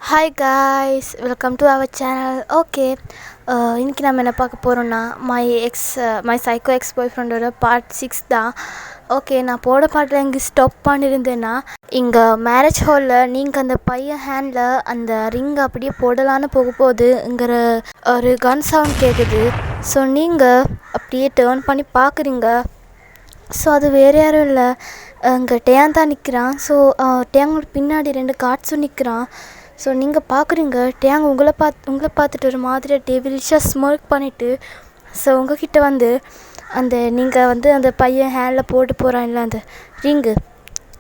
Hi guys, welcome to our channel. Okay, இன்றைக்கி நம்ம என்ன பார்க்க போகிறோன்னா மை சைக்கோ எக்ஸ் பாய் ஃப்ரெண்டோட பார்ட் 6 தான். ஓகே, நான் போட பாட்டில் இங்கே ஸ்டாப் பண்ணியிருந்தேன்னா, இங்கே மேரேஜ் ஹாலில் நீங்கள் அந்த பையன் ஹேண்டில் அந்த ரிங் அப்படியே போடலான்னு போகும்போதுங்கிற ஒரு கன் சவுண்ட் கேட்குது. ஸோ நீங்கள் அப்படியே டேர்ன் பண்ணி பார்க்குறீங்க. ஸோ அது வேறு யாரும் இல்லை, இங்கே டேன் தான் நிற்கிறான். ஸோ டேங்கோட பின்னாடி 2 கார்ட்ஸும் நிற்கிறான். ஸோ நீங்கள் பார்க்குறீங்க, டேங் உங்களை பார்த்துட்டு ஒரு மாதிரி டெவிலிஷாக ஸ்மர்க் பண்ணிவிட்டு ஸோ உங்கள்கிட்ட நீங்கள் அந்த பையன் ஹேண்டில் போட்டு போகிறான் இல்லை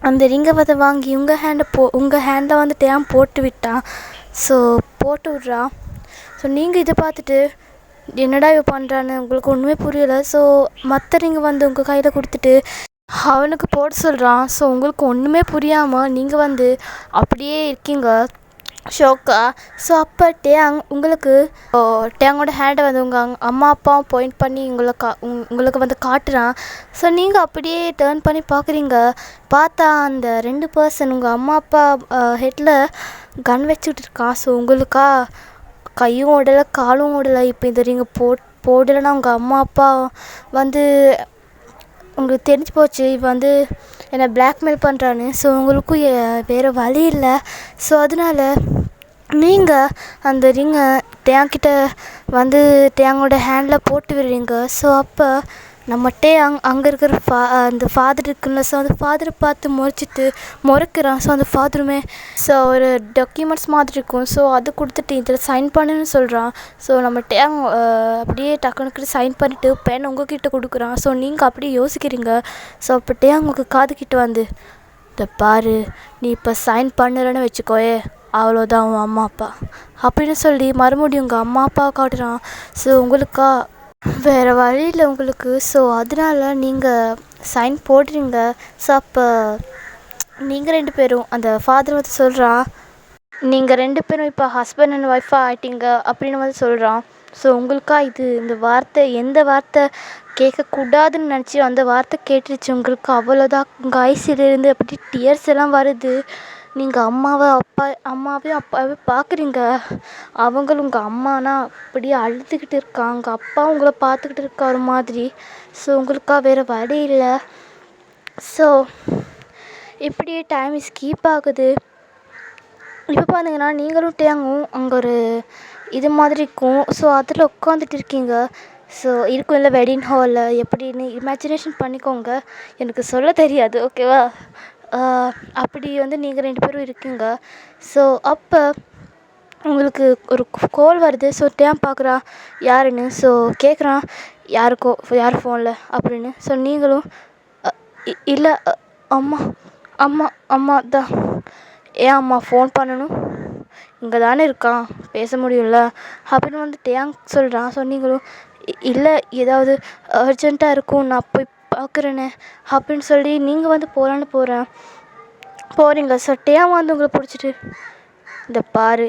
அந்த ரிங்கை வாங்கி உங்கள் ஹேண்டில் டேங் போட்டு விட்டான். ஸோ போட்டு விட்றான். ஸோ நீங்கள் இதை பார்த்துட்டு என்னடா இவ பண்ணுறான்னு உங்களுக்கு ஒன்றுமே புரியலை. ஸோ மற்ற ரிங்கை உங்கள் கையில் கொடுத்துட்டு அவனுக்கு போட்டு சொல்கிறான். ஸோ உங்களுக்கு ஒன்றுமே புரியாமல் நீங்கள் அப்படியே இருக்கீங்க, ஷோக்கா. ஸோ அப்போ உங்களுக்கு டேங்கோட ஹேண்டை உங்கள் அம்மா அப்பாவும் பாயிண்ட் பண்ணி உங்களுக்கு காட்டுறான். ஸோ நீங்கள் அப்படியே டேர்ன் பண்ணி பார்க்குறீங்க. பார்த்தா அந்த 2 பர்சன் உங்கள் அம்மா அப்பா ஹெட்டில் கன் வச்சுக்கிட்டு இருக்கான். ஸோ உங்களுக்கா கையும் ஓடலை காலும் ஓடலை. இப்போ இந்த ரிங்கை போடலைன்னா உங்கள் அம்மா அப்பா உங்களுக்கு தெரிஞ்சு போச்சு இவன் என்னை பிளாக்மெயில் பண்ணுறான்னு. ஸோ உங்களுக்கும் வேறு வழி இல்லை. ஸோ அதனால் நீங்கள் அந்த ரிங்கை டேங்கிட்ட டேங்கோட ஹேண்டில் போட்டு விடுறீங்க. ஸோ அப்போ நம்ம அங்கே இருக்கிற அந்த ஃபாதர் இருக்குல்ல, ஸோ அந்த ஃபாதரை பார்த்து முறைக்கிறான். ஸோ அந்த ஃபாதருமே ஒரு டாக்குமெண்ட்ஸ் மாதிரி இருக்கும். ஸோ அது கொடுத்துட்டு இதில் சைன் பண்ணுன்னு சொல்கிறான். ஸோ நம்ம அப்படியே டக்குனுக்கிட்ட சைன் பண்ணிவிட்டு பென் உங்கள்கிட்ட கொடுக்குறான். ஸோ நீங்கள் அப்படியே யோசிக்கிறீங்க. ஸோ அப்போ உங்களுக்கு காதுகிட்ட இந்த பாரு, நீ இப்போ சைன் பண்ணுறேன்னு வச்சுக்கோயே, அவ்வளோதான் உன் அம்மா அப்பா அப்படின்னு சொல்லி மறுபடியும் உங்கள் அம்மா அப்பா காட்டுறான். ஸோ உங்களுக்கா வேறு வழியில் உங்களுக்கு. ஸோ அதனால் நீங்கள் சைன் போடுறீங்க. ஸோ அப்போ நீங்கள் 2 பேரும் அந்த ஃபாதர் சொல்கிறான், நீங்கள் 2 பேரும் இப்போ ஹஸ்பண்ட் அண்ட் ஒய்ஃபாக ஆகிட்டீங்க அப்படின்னு சொல்கிறான். ஸோ உங்களுக்கா இந்த வார்த்தை எந்த வார்த்தை கேட்கக்கூடாதுன்னு நினச்சி அந்த வார்த்தை கேட்டுருச்சு உங்களுக்கு. அவ்வளோதான், உங்கள் ஐசிலிருந்து அப்படி டியர்ஸ் எல்லாம் வருது. நீங்கள் அம்மாவையும் அப்பாவே பார்க்குறீங்க. அவங்களும் உங்கள் அம்மானா அப்படியே அழுதுகிட்டு இருக்காங்க. அப்பா உங்களை பார்த்துக்கிட்டு இருக்கா ஒரு மாதிரி. ஸோ உங்களுக்கா வேறு வழி இல்லை. ஸோ இப்படியே டைம் ஸ்கீப் ஆகுது. இப்போ பார்த்தீங்கன்னா நீங்களும் டேங்கும் அங்கே ஒரு இது மாதிரி இருக்கும். ஸோ அதில் உட்காந்துட்டு இருக்கீங்க. ஸோ இருக்கும் இல்லை வெட்டிங் ஹாலில் எப்படின்னு இமேஜினேஷன் பண்ணிக்கோங்க. எனக்கு சொல்ல தெரியாது, ஓகேவா? அப்படி நீங்கள் 2 பேரும் இருக்கீங்க. ஸோ அப்போ உங்களுக்கு ஒரு கால் வருது. ஸோ டேம் பார்க்குறா யாருன்னு. ஸோ கேட்குறான், யார் ஃபோனில் அப்படின்னு. ஸோ நீங்களும் இல்லை அம்மா தான். ஏன் அம்மா ஃபோன் பண்ணணும், இங்கே தானே இருக்கான், பேச முடியும்ல அப்படின்னு டேங் சொல்கிறான். ஸோ நீங்களும் இல்லை ஏதாவது அர்ஜெண்ட்டாக இருக்கும், நான் போய் பார்க்குறேன்னு அப்படின்னு சொல்லி நீங்கள் போகிறீங்க. ஸோ டேங் உங்களை பிடிச்சிட்டு, இந்த பாரு,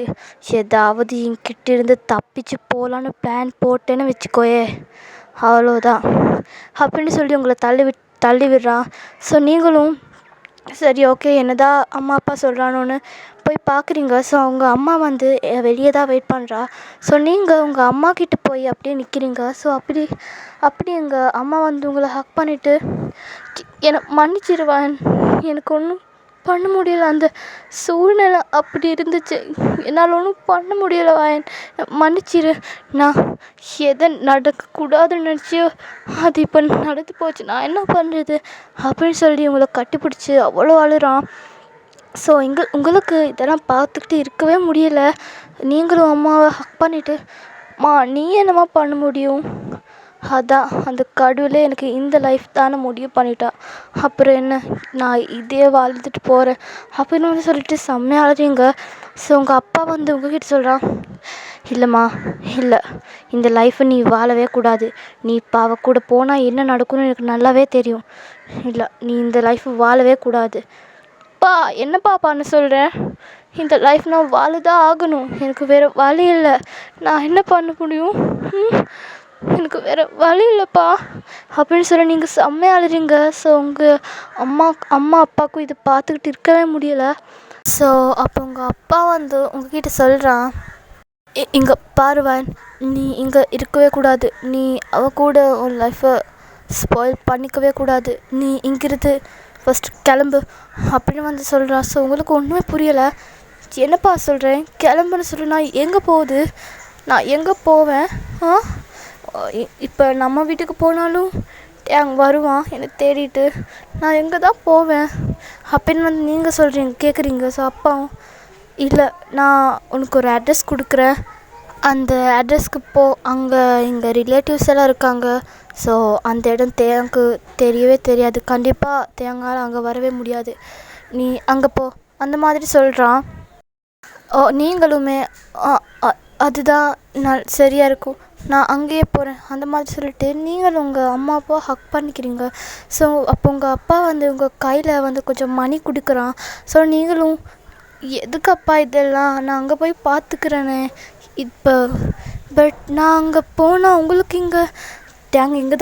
ஏதாவது என்கிட்ட இருந்து தப்பிச்சு போகலான்னு பிளான் போட்டேன்னு வச்சுக்கோயே, அவ்வளோதான் அப்படின்னு சொல்லி உங்களை தள்ளி விடுறான். ஸோ நீங்களும் சரி ஓகே என்னதான் அம்மா அப்பா சொல்கிறானோன்னு போய் பார்க்குறீங்க. ஸோ அவங்க அம்மா வெளியே தான் வெயிட் பண்ணுறா. ஸோ நீங்கள் உங்கள் அம்மா கிட்டே போய் அப்படியே நிற்கிறீங்க. ஸோ அப்படி எங்கள் அம்மா உங்களை ஹக் பண்ணிவிட்டு, என்னை மன்னிச்சிருவான், எனக்கு ஒன்றும் பண்ண முடியலை, அந்த சூழ்நிலை அப்படி இருந்துச்சு, என்னால் ஒன்றும் பண்ண முடியலை வாயன், மன்னிச்சிரு, நான் எதை நடக்கக்கூடாதுன்னு நினச்சியோ அது இப்போ நடந்து போச்சு, நான் என்ன பண்ணுறது அப்படின்னு சொல்லி உங்களை கட்டிப்பிடிச்சி அவ்வளோ அழுறான். ஸோ உங்களுக்கு இதெல்லாம் பார்த்துக்கிட்டு இருக்கவே முடியலை. நீங்களும் அம்மாவை ஹக் பண்ணிவிட்டு, நீ என்னம்மா பண்ண முடியும், அதான் அந்த கடவுளே எனக்கு இந்த லைஃப் தானே முடிவு பண்ணிட்டா, அப்புறம் என்ன, நான் இதே வாழ்ந்துட்டு போகிறேன் அப்படின்னு சொல்லிட்டு செம்மையாக அழுறீங்க. ஸோ உங்கள் அப்பா உங்ககிட்ட சொல்கிறான், இல்லைம்மா இல்லை, இந்த லைஃப்பை நீ வாழவே கூடாது, நீ இப்போ அவ கூட போனால் என்ன நடக்கும்னு எனக்கு நல்லாவே தெரியும், இல்லை நீ இந்த லைஃப்பை வாழவே கூடாது. என்னப்பா பண்ண சொல்கிறேன், இந்த லைஃப் நான் வாழதான் ஆகணும், எனக்கு வேறு வழி இல்லை, நான் என்ன பண்ண முடியும், எனக்கு வேறு வழி இல்லைப்பா அப்படின்னு சொல்லி நீங்கள் செம்மையாக அழுறீங்க. ஸோ உங்கள் அம்மா அப்பாவுக்கும் இதை பார்த்துக்கிட்டு இருக்கவே முடியலை. ஸோ அப்போ உங்கள் அப்பா வந்து உங்ககிட்ட சொல்கிறான், இங்கே பாருவன், நீ இங்கே இருக்கவே கூடாது, நீ அவ கூட உன் லைஃப்பை ஸ்பாயில் பண்ணிக்கவே கூடாது, நீ இங்கிருந்து ஃபஸ்ட்டு கிளம்பு அப்படின்னு வந்து சொல்கிறான். ஸோ உங்களுக்கு ஒன்றுமே புரியலை. என்னப்பா சொல்கிறேன், கிளம்புன்னு சொல்லி நான் எங்கே போகுது, நான் எங்கே போவேன்? இப்போ நம்ம வீட்டுக்கு போனாலும் அங்கே வருவான் என்னை தேடிட்டு, நான் எங்கே தான் போவேன் அப்படின்னு வந்து நீங்கள் சொல்கிறீங்க கேட்குறீங்க. ஸோ அப்பாவும், இல்லை நான் உனக்கு ஒரு அட்ரஸ் கொடுக்குறேன், அந்த அட்ரஸ்க்கு போ, அங்கே எங்கள் ரிலேட்டிவ்ஸ் எல்லாம் இருக்காங்க. ஸோ அந்த இடம் தேங்க்கு தெரியவே தெரியாது, கண்டிப்பாக தேங்கால் அங்கே வரவே முடியாது, நீ அங்கே போ அந்த மாதிரி சொல்கிறான். நீங்களுமே அதுதான் சரியாக இருக்கும், நான் அங்கேயே போகிறேன் அந்த மாதிரி சொல்லிட்டு நீங்களும் உங்கள் அம்மா அப்பா ஹக் பண்ணிக்கிறீங்க. ஸோ அப்போ உங்கள் அப்பா வந்து உங்கள் கையில் வந்து கொஞ்சம் மணி கொடுக்குறான். ஸோ நீங்களும், எதுக்கு அப்பா இதெல்லாம், நான் அங்கே போய் பார்த்துக்கிறேனே இப்போ, பட் நான் அங்கே போனால் உங்களுக்கு இங்கே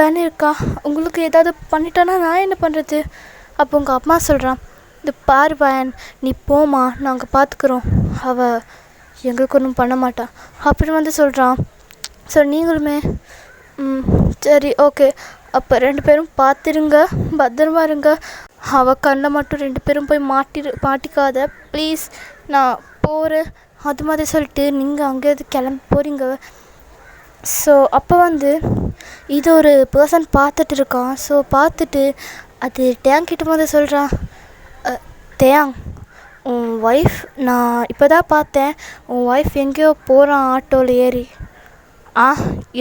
தானே இருக்கா, உங்களுக்கு ஏதாவது பண்ணிட்டானா நான் என்ன பண்ணுறது? அப்போ உங்கள் அம்மா சொல்கிறான், இது பாருவன், நீ போமா, நாங்கள் பார்த்துக்குறோம், அவள் எங்களுக்கு ஒன்றும் பண்ண மாட்டான் அப்படின்னு வந்து சொல்கிறான். ஸோ நீங்களுமே சரி ஓகே, அப்போ 2 பேரும் பார்த்துருங்க, பத்திரமா இருங்க, அவள் கண்ணை மட்டும் 2 பேரும் போய் மாட்டிக்காத ப்ளீஸ், நான் போகிறேன் அது மாதிரி சொல்லிட்டு நீங்கள் அங்கேருந்து கிளம்பி போகிறீங்க. ஸோ அப்போ வந்து இது ஒரு பர்சன் பார்த்துட்டு இருக்கான். ஸோ பார்த்துட்டு அது டேங் கிட்ட வந்து சொல்கிறான், தேங், உன் ஒய்ஃப் நான் இப்போ தான் பார்த்தேன், உன் ஒய்ஃப் எங்கேயோ போகிறான் ஆட்டோவில் ஏறி.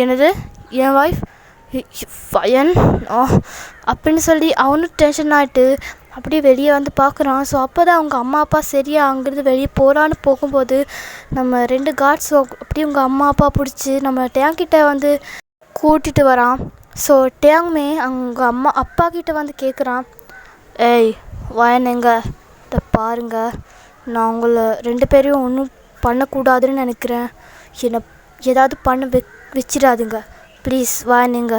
என்னது, என் ஒய்ஃப் ஃபயன் அப்படின்னு சொல்லி அவனும் டென்ஷன் ஆகிட்டு அப்படியே வெளியே வந்து பார்க்குறான். ஸோ அப்போ தான் அவங்க அம்மா அப்பா சரியாக அங்கேருந்து வெளியே போகிறான்னு போகும்போது நம்ம 2 கார்ட்ஸ் அப்படியே உங்கள் அம்மா அப்பா பிடிச்சி நம்ம டேங்கிட்ட வந்து கூட்டிகிட்டு வரான். ஸோ டேங்குமே அவங்க அம்மா அப்பா கிட்ட வந்து கேட்குறான், ஏய் வயன் எங்க, இதை பாருங்க, நான் உங்களை 2 பேரையும் ஒன்றும் பண்ணக்கூடாதுன்னு நினைக்கிறேன், என்னை ஏதாவது பண்ண வச்சிடாதுங்க ப்ளீஸ், வாங்க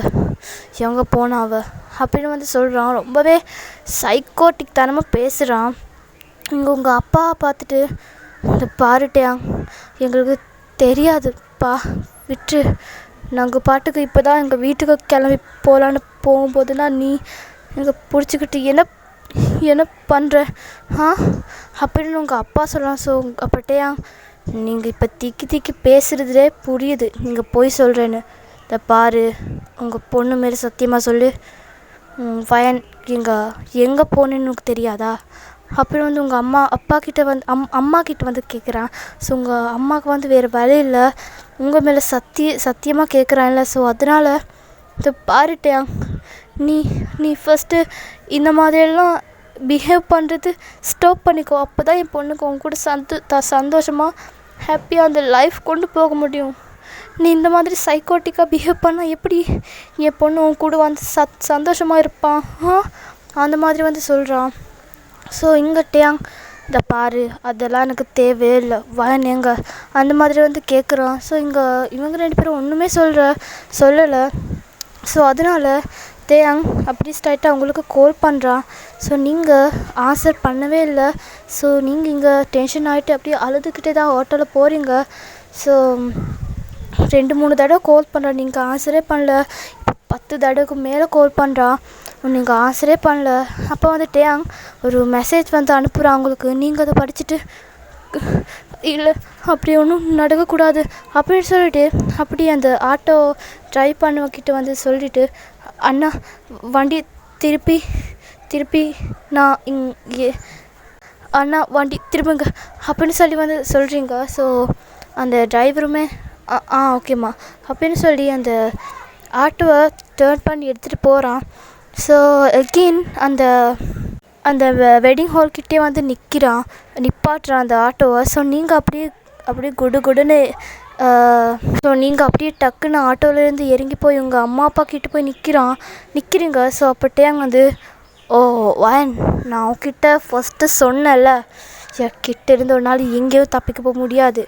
எங்கே போனா அவ அப்படின்னு வந்து சொல்கிறான். ரொம்பவே சைக்கோட்டிக் தனமாக பேசுகிறான். இங்கே உங்கள் அப்பா பார்த்துட்டு, இந்த பாருட்டேன், எங்களுக்கு தெரியாதுப்பா, விட்டு, நாங்கள் பாட்டுக்கு இப்போ தான் எங்கள் வீட்டுக்கு கிளம்பி போகலான்னு போகும்போதுனா நீ எங்கே பிடிச்சிக்கிட்டு என்ன பண்ணுற அப்படின்னு உங்கள் அப்பா சொல்லலாம். ஸோ அப்பட்டேயா, நீங்கள் இப்போ திக்கி பேசுகிறதுலே புரியுது நீங்கள் போய் சொல்கிறேன்னு, இதை பாரு, உங்கள் பொண்ணு மாரி சத்தியமாக சொல்லு, ஃபயன் எங்கே போனேன்னு உனக்கு தெரியாதா அப்படின்னு வந்து உங்கள் அப்பா கிட்டே வந்து அம்மா கிட்டே வந்து கேட்குறான். ஸோ உங்கள் அம்மாவுக்கு வந்து வேறு வழி இல்லை, உங்கள் மேலே சத்தியமாக கேட்குறான்ல. ஸோ அதனால் இதை பாருட்டேன், நீ ஃபஸ்ட்டு இந்த மாதிரியெல்லாம் பிஹேவ் பண்ணுறது ஸ்டாப் பண்ணிக்கோ, அப்போ தான் என் பொண்ணுக்கு உங்க கூட சந்தோஷமாக ஹாப்பியாக அந்த லைஃப் கொண்டு போக முடியும். நீ இந்த மாதிரி சைக்கோட்டிக்காக பிஹேவ் பண்ணால் எப்படி என் பொண்ணு உன் கூட வந்து சந்தோஷமாக இருப்பான் அந்த மாதிரி வந்து சொல்கிறான். ஸோ இங்கே டேங், இதை பாரு, அதெல்லாம் எனக்கு தேவையே இல்லை, வயனேங்க அந்த மாதிரி வந்து கேட்குறான். ஸோ இவங்க 2 பேரும் ஒன்றுமே சொல்லலை. ஸோ அதனால் தேங் அப்படி ஸ்ட்ரைட்டாக அவங்களுக்கு கால் பண்ணுறான். ஸோ நீங்கள் ஆன்சர் பண்ணவே இல்லை. ஸோ நீங்கள் இங்கே டென்ஷன் ஆகிட்டு அப்படியே அழுதுகிட்டே தான் ஆட்டோவில் போகிறீங்க. ஸோ 2-3 தடவை கால் பண்ணுறான், நீங்கள் ஆன்சரே பண்ணல. இப்போ 10 தடவைக்கு மேலே கால் பண்ணுறான், நீங்கள் ஆன்சரே பண்ணல. அப்போ வந்து டேங் ஒரு மெசேஜ் வந்து அனுப்புகிறான் அவங்களுக்கு, நீங்கள் அதை படிச்சுட்டு இல்லை அப்படி ஒன்றும் நடக்கக்கூடாது அப்படின்னு சொல்லிட்டு அப்படியே அந்த ஆட்டோ ட்ரைவ் பண்ணவங்கிட்ட வந்து சொல்லிவிட்டு, அண்ணா வண்டி திருப்பி நான் இங்கே, அண்ணா வண்டி திரும்புங்க அப்படின்னு சொல்லி வந்து சொல்கிறீங்க. ஸோ அந்த டிரைவருமே ஓகேம்மா அப்படின்னு சொல்லி அந்த ஆட்டோவை டேர்ன் பண்ணி எடுத்துகிட்டு போகிறான். ஸோ அகெயின் அந்த வெட்டிங் ஹால்கிட்டே வந்து நிப்பாட்டுறான் அந்த ஆட்டோவை. ஸோ நீங்கள் அப்படியே குடுன்னு ஸோ நீங்கள் அப்படியே டக்குன்னு ஆட்டோவிலேருந்து இறங்கி போய் உங்கள் அம்மா அப்பா கிட்டே போய் நிற்கிறீங்க. ஸோ அப்போட்டே வந்து, ஓ வயன், நான் உன்கிட்ட ஃபஸ்ட்டு சொன்னேன்ல, கிட்ட இருந்து ஒரு நாள் எங்கேயும் தப்பிக்க போக முடியாது,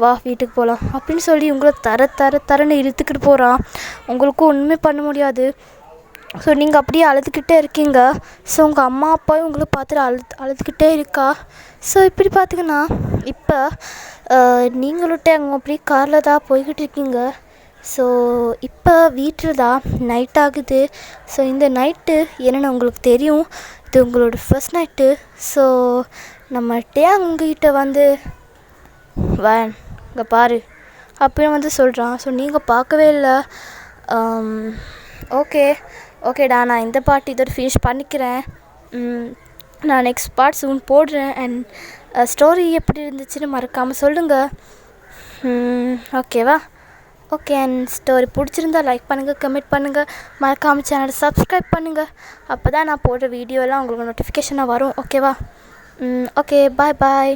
வா வீட்டுக்கு போகலாம் அப்படின்னு சொல்லி உங்களை தரன்னு இழுத்துக்கிட்டு போகிறான். உங்களுக்கும் ஒன்றுமே பண்ண முடியாது. ஸோ நீங்கள் அப்படியே அழுதுகிட்டே இருக்கீங்க. ஸோ உங்கள் அம்மா அப்பாவும் உங்களை பார்த்துட்டு அழுதுகிட்டே இருக்கா. ஸோ இப்படி பார்த்திங்கன்னா இப்போ நீங்களும் அங்கே அப்படியே காரில் தான் போய்கிட்டு இருக்கீங்க. ஸோ இப்போ வீட்டில் தான் நைட் ஆகுது. ஸோ இந்த நைட்டு என்னென்னு உங்களுக்கு தெரியும், இது உங்களோட ஃபர்ஸ்ட் நைட்டு. ஸோ நம்ம உங்ககிட்ட வந்து இங்கே பாரு அப்படின்னு வந்து சொல்கிறான். ஸோ நீங்கள் பார்க்கவே இல்லை. ஓகேடா, நான் இந்த பார்ட் இதோட ஃபினிஷ் பண்ணிக்கிறேன். நான் நெக்ஸ்ட் பார்ட் சூன் போடுறேன். அண்ட் ஸ்டோரி எப்படி இருந்துச்சுன்னு மறக்காமல் சொல்லுங்கள். ஓகேவா? ஓகே, அண்ட் ஸ்டோரி பிடிச்சிருந்தா லைக் பண்ணுங்கள், கமெண்ட் பண்ணுங்கள், மறக்காமல் சேனலை சப்ஸ்கிரைப் பண்ணுங்கள். அப்போ தான் நான் போடுற வீடியோலாம் உங்களுக்கு நோட்டிஃபிகேஷனாக வரும். ஓகேவா? ஓகே, பாய்.